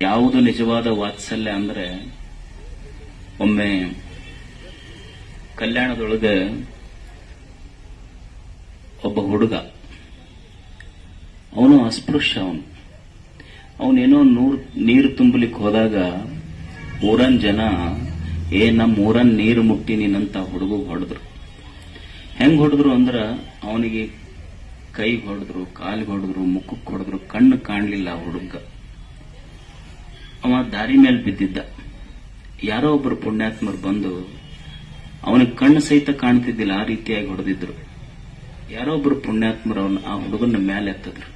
ಯಾವುದು ನಿಜವಾದ ವಾತ್ಸಲ್ಯ ಅಂದ್ರೆ, ಒಮ್ಮೆ ಕಲ್ಯಾಣದೊಳಗೆ ಒಬ್ಬ ಹುಡುಗ, ಅವನು ಅಸ್ಪೃಶ್ಯ. ಅವನೇನೋ ನೀರು ತುಂಬಲಿಕ್ಕೆ ಹೋದಾಗ ಊರನ್ ಜನ ನಮ್ಮ ಊರನ್ ನೀರು ಮುಟ್ಟಿ ನೀನಂತ ಹುಡುಗ ಹೊಡೆದ್ರು. ಹೆಂಗ್ ಹೊಡೆದ್ರು ಅಂದ್ರ, ಅವನಿಗೆ ಕೈಗೆ ಹೊಡೆದ್ರು, ಕಾಲಿಗೆ ಹೊಡೆದ್ರು, ಮುಖಕ್ಕೆ ಹೊಡೆದ್ರು, ಕಣ್ಣು ಕಾಣಲಿಲ್ಲ ಆ ಹುಡುಗ. ಅವ ದಾರಿ ಮೇಲೆ ಬಿದ್ದಿದ್ದ. ಯಾರೋ ಒಬ್ಬರು ಪುಣ್ಯಾತ್ಮರು ಬಂದು ಅವನಿಗೆ ಕಣ್ಣು ಸಹಿತ ಕಾಣ್ತಿದ್ದಿಲ್ಲ, ಆ ರೀತಿಯಾಗಿ ಹೊಡೆದಿದ್ರು. ಯಾರೋ ಒಬ್ಬರು ಪುಣ್ಯಾತ್ಮರು ಆ ಹುಡುಗನ ಮೇಲೆ ಎತ್ತಿದ್ರು.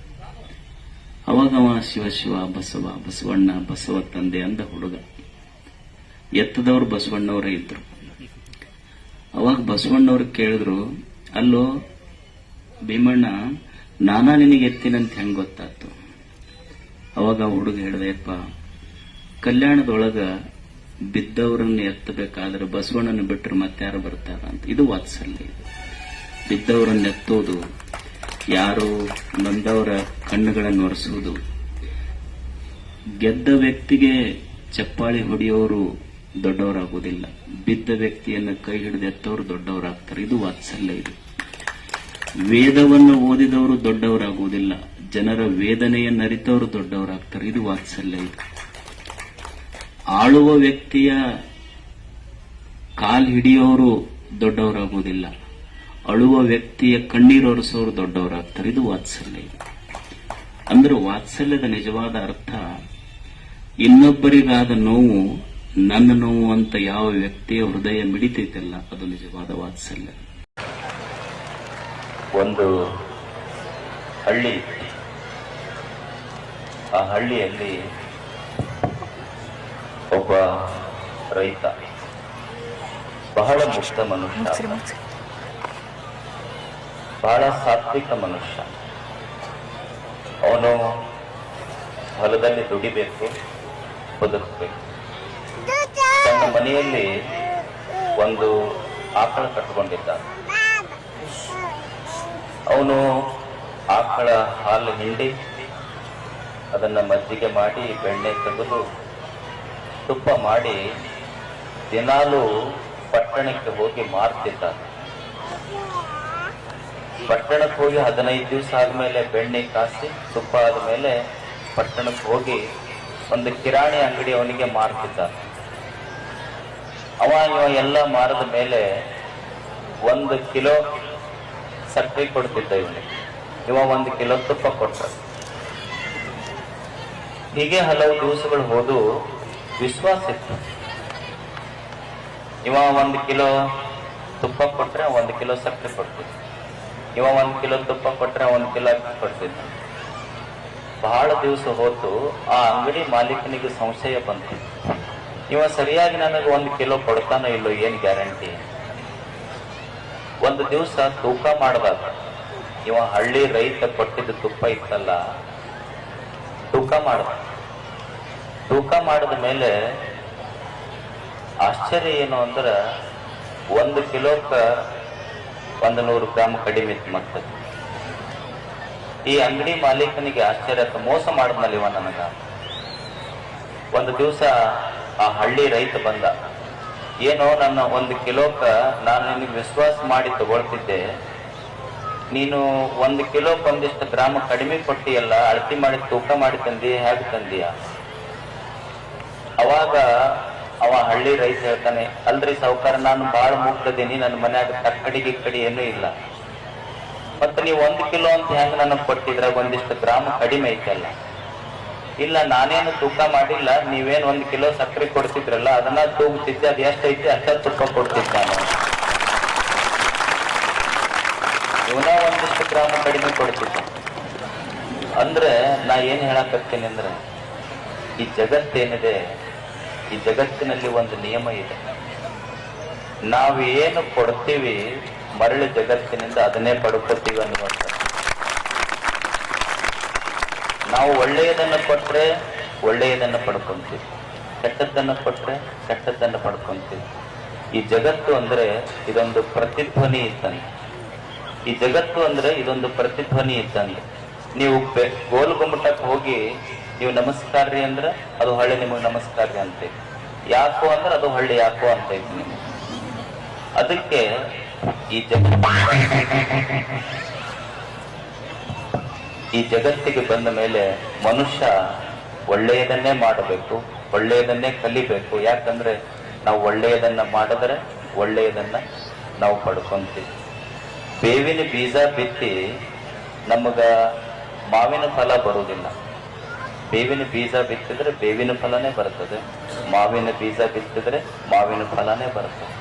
ಅವಾಗ ಅವ ಶಿವ ಶಿವ ಬಸವ ಬಸವಣ್ಣ ಬಸವ ತಂದೆ ಅಂದ ಹುಡುಗ. ಎತ್ತದವ್ರು ಬಸವಣ್ಣವರೇ ಇದ್ರು. ಅವಾಗ ಬಸವಣ್ಣವ್ರು ಕೇಳಿದ್ರು, ಅಲ್ಲೋ ಭೀಮಣ್ಣ, ನಾನಾ ನಿನಗೆ ಎತ್ತಿನಂತ ಹೆಂಗ್ ಗೊತ್ತಾಯ್ತು? ಅವಾಗ ಹುಡುಗ ಹೇಳ್ದೆಯಪ್ಪ, ಕಲ್ಯಾಣದೊಳಗ ಬಿದ್ದವರನ್ನ ಎತ್ತಬೇಕಾದ್ರೆ ಬಸವಣ್ಣನ ಬಿಟ್ಟರೆ ಮತ್ತಾರು ಬರ್ತಾರ ಅಂತ. ಇದು ವಾತ್ಸಲ್ಯ. ಬಿದ್ದವರನ್ನ ಎತ್ತೋದು, ಯಾರು ನೊಂದವರ ಕಣ್ಣುಗಳನ್ನು ಒರೆಸುವುದು. ಗೆದ್ದ ವ್ಯಕ್ತಿಗೆ ಚಪ್ಪಾಳಿ ಹೊಡೆಯೋರು ದೊಡ್ಡವರಾಗುವುದಿಲ್ಲ, ಬಿದ್ದ ವ್ಯಕ್ತಿಯನ್ನು ಕೈ ಹಿಡಿದು ಎತ್ತವರು ದೊಡ್ಡವರಾಗ್ತಾರೆ. ಇದು ವಾತ್ಸಲ್ಯ. ಇದು ವೇದವನ್ನು ಓದಿದವರು ದೊಡ್ಡವರಾಗುವುದಿಲ್ಲ, ಜನರ ವೇದನೆಯನ್ನು ಅರಿತವರು ದೊಡ್ಡವರಾಗ್ತಾರೆ. ಇದು ವಾತ್ಸಲ್ಯ. ಇದು ಆಳುವ ವ್ಯಕ್ತಿಯ ಕಾಲ್ ಹಿಡಿಯೋರು ದೊಡ್ಡವರಾಗುವುದಿಲ್ಲ, ಅಳುವ ವ್ಯಕ್ತಿಯ ಕಣ್ಣೀರೊರೆಸೋರು ದೊಡ್ಡವರಾಗ್ತಾರೆ. ಇದು ವಾತ್ಸಲ್ಯ. ಅಂದ್ರೆ ವಾತ್ಸಲ್ಯದ ನಿಜವಾದ ಅರ್ಥ, ಇನ್ನೊಬ್ಬರಿಗಾದ ನೋವು ನನ್ನ ನೋವು ಅಂತ ಯಾವ ವ್ಯಕ್ತಿಯ ಹೃದಯ ಮಿಡಿತೈತಲ್ಲ, ಅದು ನಿಜವಾದ ವಾತ್ಸಲ್ಯ. ಒಂದು ಹಳ್ಳಿ, ಆ ಹಳ್ಳಿಯಲ್ಲಿ ಒಬ್ಬ ರೈತ, ಬಹಳ ಮುಕ್ತ ಮನುಷ್ಯ, ಬಹಳ ಸಾತ್ವಿಕ ಮನುಷ್ಯ. ಅವನು ಹೊಲದಲ್ಲಿ ದುಡಿಬೇಕು, ಬದುಕಬೇಕು. ತನ್ನ ಮನೆಯಲ್ಲಿ ಒಂದು ಆಕಳ ಕಟ್ಟಿಕೊಂಡಿದ್ದ. ಅವನು ಆಕಳ ಹಾಲು ಹಿಂಡಿ ಅದನ್ನ ಮಜ್ಜಿಗೆ ಮಾಡಿ ಬೆಣ್ಣೆ ತೆಗೆದು ತುಪ್ಪ ಮಾಡಿ ದಿನಾಲೂ ಪಟ್ಟಣಕ್ಕೆ ಹೋಗಿ ಮಾರ್ತಿದ್ದ. ಪಟ್ಟಣಕ್ಕೆ ಹೋಗಿ 15 ದಿವಸ ಆದ್ಮೇಲೆ ಬೆಣ್ಣೆ ಕಾಸಿ ತುಪ್ಪ ಆದ್ಮೇಲೆ ಪಟ್ಟಣಕ್ಕೆ ಹೋಗಿ ಒಂದು ಕಿರಾಣಿ ಅಂಗಡಿ ಅವನಿಗೆ ಮಾರ್ತಿದ್ದ. ಇವ ಎಲ್ಲ ಮಾರದ ಮೇಲೆ 1 ಕಿಲೋ ಸಕ್ಕರೆ ಕೊಡ್ತಿದ್ದ ಇವನಿಗೆ. ಇವ 1 ಕಿಲೋ ತುಪ್ಪ ಕೊಟ್ಟ. ಹೀಗೆ ಹಲವು ದಿವಸಗಳು ಹೋದು ವಿಶ್ವಾಸ ಇತ್ತು. ಇವ 1 ಕಿಲೋ ತುಪ್ಪ ಕೊಟ್ರೆ 1 ಕಿಲೋ ಸಕ್ಕರೆ ಕೊಡ್ತಿದ್ದ. ಇವ 1 ಕಿಲೋ ತುಪ್ಪ ಕೊಟ್ರೆ 1 ಕಿಲೋ ಅಕ್ಕಿ ಕೊಡ್ತಿದ್ದ. ಬಹಳ ದಿವಸ ಹೋತು ಆ ಅಂಗಡಿ ಮಾಲೀಕನಿಗೆ ಸಂಶಯ ಬಂತು. ಇವ ಸರಿಯಾಗಿ ನನಗೆ 1 ಕಿಲೋ ಕೊಡ್ತಾನೋ ಇಲ್ಲೋ, ಏನ್ ಗ್ಯಾರಂಟಿ? ಒಂದು ದಿವಸ ತೂಕ ಮಾಡಿದಾಗ ಇವ ಹಳ್ಳಿ ರೈತ ಕೊಟ್ಟಿದ್ದ ತುಪ್ಪ ಇತ್ತಲ್ಲ, ತೂಕ ಮಾಡಿದ ಮೇಲೆ ಆಶ್ಚರ್ಯ ಏನು ಅಂದ್ರೆ 1 ಕಿಲೋಕ್ಕ 100 ಗ್ರಾಮ್ ಕಡಿಮೆ ಇತ್ತು. ಮತ್ತೆ ಈ ಅಂಗಡಿ ಮಾಲೀಕನಿಗೆ ಆಶ್ಚರ್ಯ, ಮೋಸ ಮಾಡಿದ್ನಲ್ಲ ಇವ ನನಗ. ಒಂದು ದಿವಸ ಆ ಹಳ್ಳಿ ರೈತ ಬಂದ. ಏನೋ ನನ್ನ 1 ಕಿಲೋಕ್ಕ ನಾನು ನಿನಗೆ ವಿಶ್ವಾಸ ಮಾಡಿ ತಗೊಳ್ತಿದ್ದೆ, ನೀನು 1 ಕಿಲೋಕ್ಕೆ ಒಂದಿಷ್ಟು ಗ್ರಾಮ ಕಡಿಮೆ ಕೊಟ್ಟಿಯಲ್ಲ, ಅಳತಿ ಮಾಡಿ ತೂಕ ಮಾಡಿ ತಂದಿ, ಹೇಗೆ ತಂದೀಯ? ಅವಾಗ ಅವ ಹಳ್ಳಿ ರೈತ ಹೇಳ್ತಾನೆ, ಅಲ್ರಿ ಸಾವುಕಾರ, ನಾನು ಬಹಳ ಮುಗ್ದದೀನಿ, ನನ್ನ ಮನ್ಯಾಗ ತಕ್ಕಡಿ ಏನೂ ಇಲ್ಲ, ಮತ್ತೆ ನೀವು 1 ಕಿಲೋ ಅಂತ ಹೆಂಗ ನನಗೆ ಕೊಟ್ಟಿದ್ರ, ಒಂದಿಷ್ಟು ಗ್ರಾಮ ಕಡಿಮೆ ಐತಲ್ಲ? ಇಲ್ಲ, ನಾನೇನು ತೂಕ ಮಾಡಿಲ್ಲ, ನೀವೇನ್ 1 ಕಿಲೋ ಸಕ್ಕರೆ ಕೊಡ್ತಿದ್ರಲ್ಲ ಅದನ್ನ ತೂಗ್ತಿದ್ದೆ, ಅದು ಎಷ್ಟೈತಿ ಅಷ್ಟ ತುಪ್ಪ ಕೊಡ್ತಿದ್ದ ನಾನು. ಇವನ ಒಂದಿಷ್ಟು ಗ್ರಾಮ ಕಡಿಮೆ ಕೊಡ್ತಿದ್ದ. ಅಂದ್ರೆ ನಾ ಏನ್ ಹೇಳಕತ್ತೀನಿ ಅಂದ್ರೆ, ಈ ಜಗತ್ತೇನಿದೆ, ಈ ಜಗತ್ತಿನಲ್ಲಿ ಒಂದು ನಿಯಮ ಇದೆ. ನಾವೇನು ಕೊಡ್ತೀವಿ ಮರಳಿ ಜಗತ್ತಿನಿಂದ ಅದನ್ನೇ ಪಡ್ಕೊತೀವಿ ಅನ್ನುವಂಥ. ನಾವು ಒಳ್ಳೆಯದನ್ನು ಕೊಟ್ರೆ ಒಳ್ಳೆಯದನ್ನು ಪಡ್ಕೊಂತೀವಿ, ಕೆಟ್ಟದ್ದನ್ನು ಕೊಟ್ರೆ ಕೆಟ್ಟದ್ದನ್ನು ಪಡ್ಕೊಂತೀವಿ. ಈ ಜಗತ್ತು ಅಂದ್ರೆ ಇದೊಂದು ಪ್ರತಿಧ್ವನಿ ಇದ್ದಂಗೆ. ಈ ಜಗತ್ತು ಅಂದ್ರೆ ಇದೊಂದು ಪ್ರತಿಧ್ವನಿ ಇದ್ದಂಗೆ. ನೀವು ಗೋಲ್ ಗುಮ್ಮಟಕ್ಕೆ ಹೋಗಿ ನೀವು ನಮಸ್ಕಾರ ರೀ ಅಂದ್ರೆ ಅದು ಹಳ್ಳಿ ನಿಮಗೆ ನಮಸ್ಕಾರ ರೀ ಅಂತ ಯಾಕೋ ಅಂದ್ರೆ ಅದು ಹಳ್ಳಿ ಯಾಕೋ ಅಂತ ಐತಿ ನಿಮಗೆ. ಅದಕ್ಕೆ ಈ ಜಗತ್ತಿಗೆ ಬಂದ ಮೇಲೆ ಮನುಷ್ಯ ಒಳ್ಳೆಯದನ್ನೇ ಮಾಡಬೇಕು, ಒಳ್ಳೆಯದನ್ನೇ ಕಲಿಬೇಕು. ಯಾಕಂದ್ರೆ ನಾವು ಒಳ್ಳೆಯದನ್ನ ಮಾಡಿದ್ರೆ ಒಳ್ಳೆಯದನ್ನ ನಾವು ಪಡ್ಕೊಂತೀವಿ. ಬೇವಿನ ಬೀಜ ಬಿತ್ತಿ ನಮಗ ಮಾವಿನ ಫಲ ಬರುವುದಿಲ್ಲ. ಬೇವಿನ ಬೀಜ ಬಿತ್ತಿದ್ರೆ ಬೇವಿನ ಫಲನೇ ಬರ್ತದೆ, ಮಾವಿನ ಬೀಜ ಬಿತ್ತಿದ್ರೆ ಮಾವಿನ ಫಲನೇ ಬರ್ತದೆ.